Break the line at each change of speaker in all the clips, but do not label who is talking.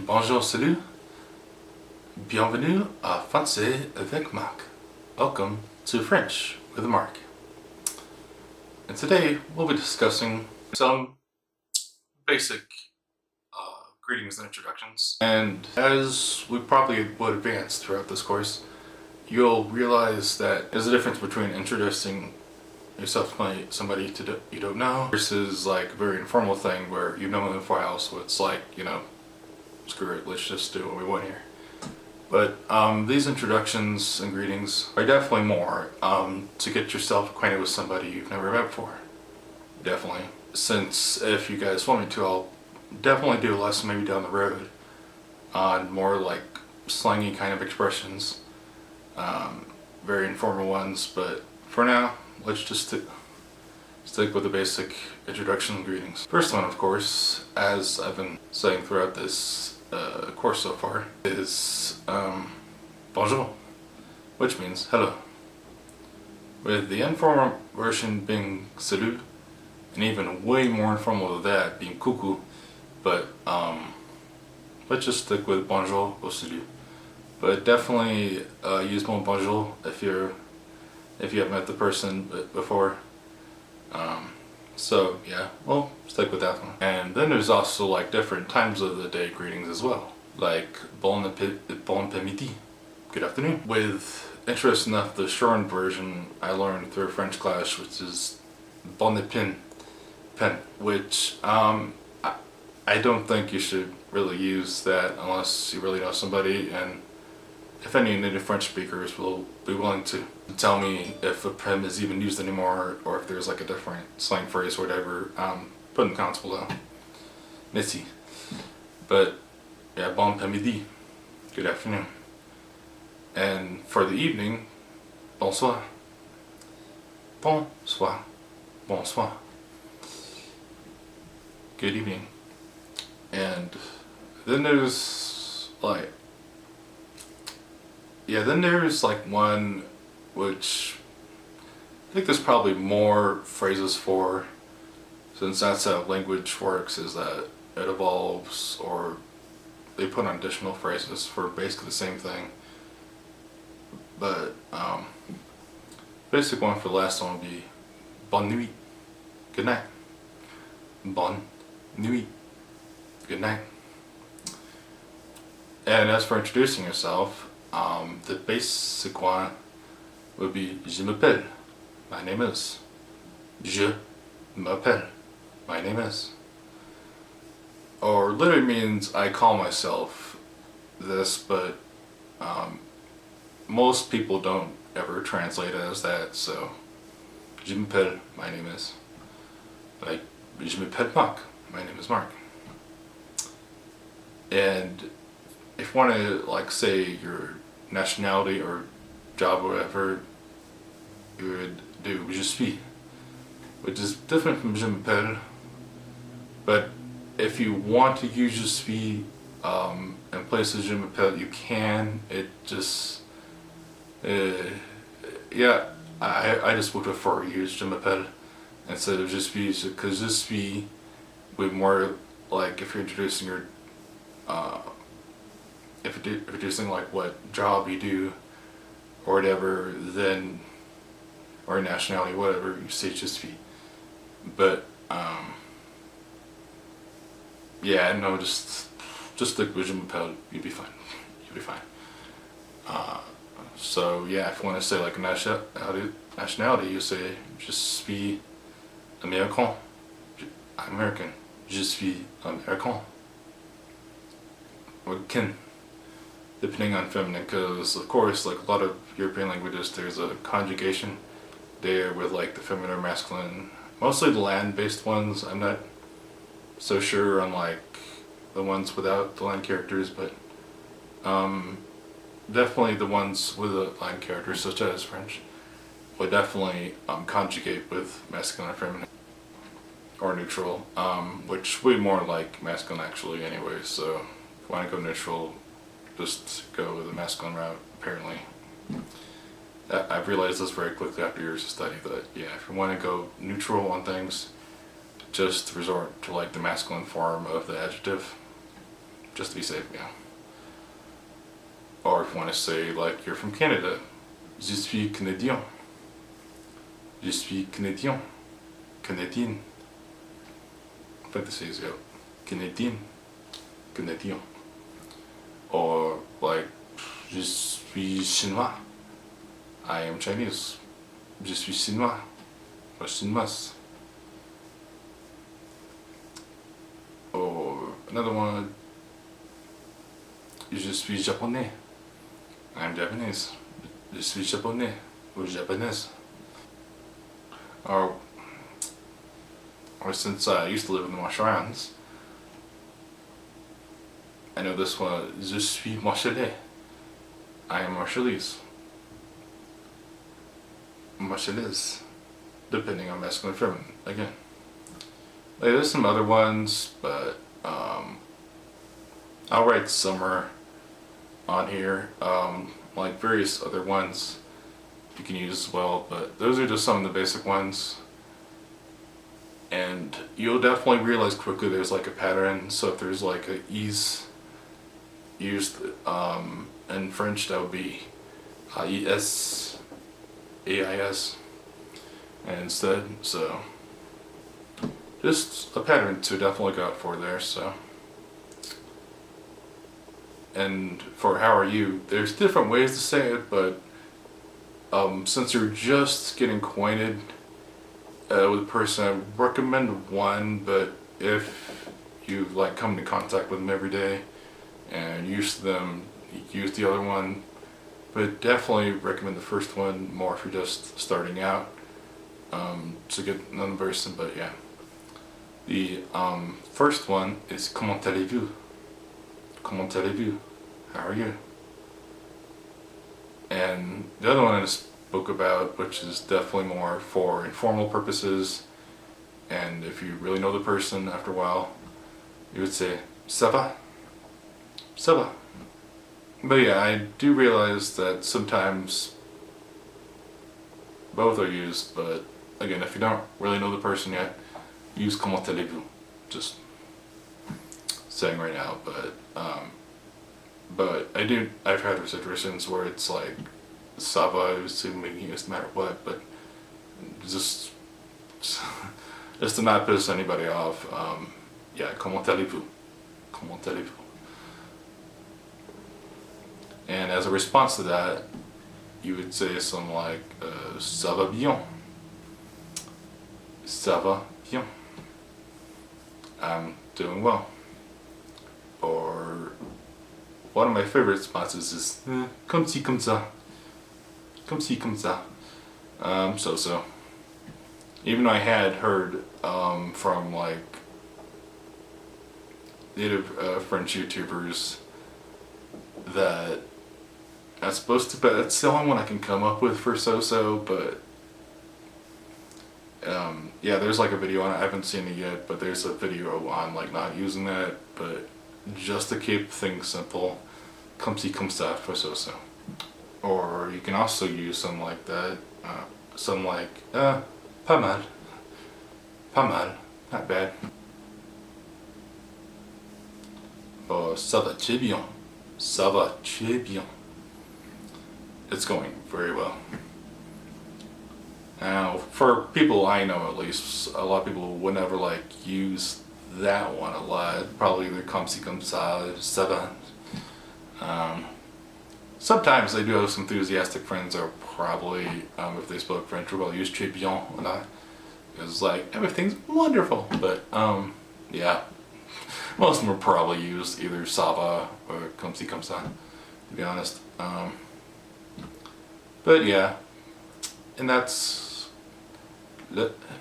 Bonjour, salut. Bienvenue à Français avec Marc. Welcome to French with Mark. And today we'll be discussing some basic greetings and introductions. And as we probably would advance throughout this course, you'll realize that there's a difference between introducing yourself to somebody you don't know versus like a very informal thing where you've known them for a while, so it's like, screw it, let's just do what we want here. But these introductions and greetings are definitely more to get yourself acquainted with somebody you've never met before. Definitely. Since if you guys want me to, I'll definitely do a lesson maybe down the road on more like slangy kind of expressions. Very informal ones, but for now, let's just stick with the basic introduction and greetings. First one, of course, as I've been saying throughout this course so far, is bonjour, which means hello. With the informal version being salut, and even way more informal than that being coucou, but let's just stick with bonjour or salut. But definitely use mon bonjour if you haven't met the person before. So yeah, we'll stick with that one. And then there's also like different times of the day greetings as well, like bon après-midi, good afternoon. With interesting enough, the shortened version I learned through a French class, which is bon pen, which I don't think you should really use that unless you really know somebody, and if any native French speakers will be willing to tell me if a prim is even used anymore, or if there's like a different slang phrase or whatever, put in the comments below. Merci. But yeah, bon après-midi, good afternoon. And for the evening, bonsoir. Bonsoir. Bonsoir. Good evening. And then there's like, one which I think there's probably more phrases for, since that's how language works, is that it evolves or they put on additional phrases for basically the same thing. But basic one for the last one would be bonne nuit, good night. Bonne nuit, good night. And as for introducing yourself, the basic one would be je m'appelle, my name is. Je m'appelle, my name is. Or literally means I call myself this, but most people don't ever translate it as that, so je m'appelle, my name is. Like, je m'appelle Marc, my name is Mark. And if you want to like say your nationality or job or whatever, you would do je suis, which is different from je m'appelle. But if you want to use je suis in place of je m'appelle, you can. It just I just would prefer to use je m'appelle instead of je suis, because je suis would more like if you're introducing your if you're introducing like what job you do or whatever, then, or nationality, whatever, you say je suis. But yeah, no, just stick with je m'appelle, you'll be fine. You'll be fine. So yeah, if you want to say like nationality, you say je suis américain. I'm American. Je suis américain. Or kin, depending on feminine, because of course, like a lot of European languages, there's a conjugation there with like the feminine or masculine. Mostly the land-based ones. I'm not so sure on like the ones without the land characters, but definitely the ones with the land characters, such as French, would definitely conjugate with masculine or feminine or neutral, which would be more like masculine actually anyway. So if you want to go neutral, just go with the masculine route, apparently. I've realized this very quickly after years of study that, yeah, if you want to go neutral on things, just resort to like the masculine form of the adjective. just to be safe, yeah. Or if you want to say, like, you're from Canada, je suis Canadien. Je suis Canadien. Canadienne. En fait, c'est ça. Canadienne. Canadien. Or, like, je suis Chinois. I am Chinese. Je suis Chinois. Or Chinoise. Or, another one, je suis Japonais. I am Japanese. Je suis Japonais. Or Japonaise. Or since I used to live in the Marshlands, I know this one, je suis Marshallais. I am Marshallese. Marshallese. Depending on masculine and feminine, again. Like, there's some other ones, but I'll write summer on here, like various other ones you can use as well, but those are just some of the basic ones. And you'll definitely realize quickly there's like a pattern. So if there's like a is used in French, that would be AIS, AIS instead. So just a pattern to definitely look out for there. So, and for how are you, there's different ways to say it, but since you're just getting acquainted with a person, I recommend one, but if you like come into contact with them every day and used to them, you use the other one, but definitely recommend the first one more if you're just starting out, to get another person. But yeah, the first one is comment allez-vous? Comment allez-vous? How are you? And the other one I spoke about, which is definitely more for informal purposes, and if you really know the person after a while, you would say ça va? Ça va? But yeah, I do realize that sometimes both are used, but again, if you don't really know the person yet, use comment allez-vous. Just saying right now, but I've had situations where it's like ça va, assuming it's no matter what, but just to not piss anybody off, yeah, comment allez-vous? Comment allez-vous? And as a response to that, you would say something like ça va bien. Ça va bien. I'm doing well. Or one of my favorite responses is comme ci comme ça. Comme ci comme ça. So. Even though I had heard from like native French YouTubers that that's supposed to be, that's the only one I can come up with for so, but yeah, there's like a video on it. I haven't seen it yet, but there's a video on like not using that, but just to keep things simple, comme ci comme ça for so. Or you can also use something like that, something like pas mal, not bad. Or ça va très bien, ça va très bien. It's going very well. Now, for people I know at least, a lot of people would never like use that one a lot. Probably either comme ci comme ça, ça va. Sometimes they do have some enthusiastic friends that are probably, if they spoke French, will use très bien or not. It's like, everything's wonderful. But, yeah. Most of them will probably use either ça va or comme ci comme ça, to be honest. But yeah. And that's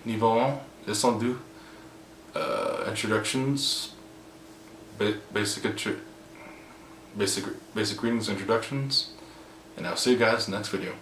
Niveau 1, Leçon 2. Introductions. Basic greetings, introductions, and I'll see you guys in the next video.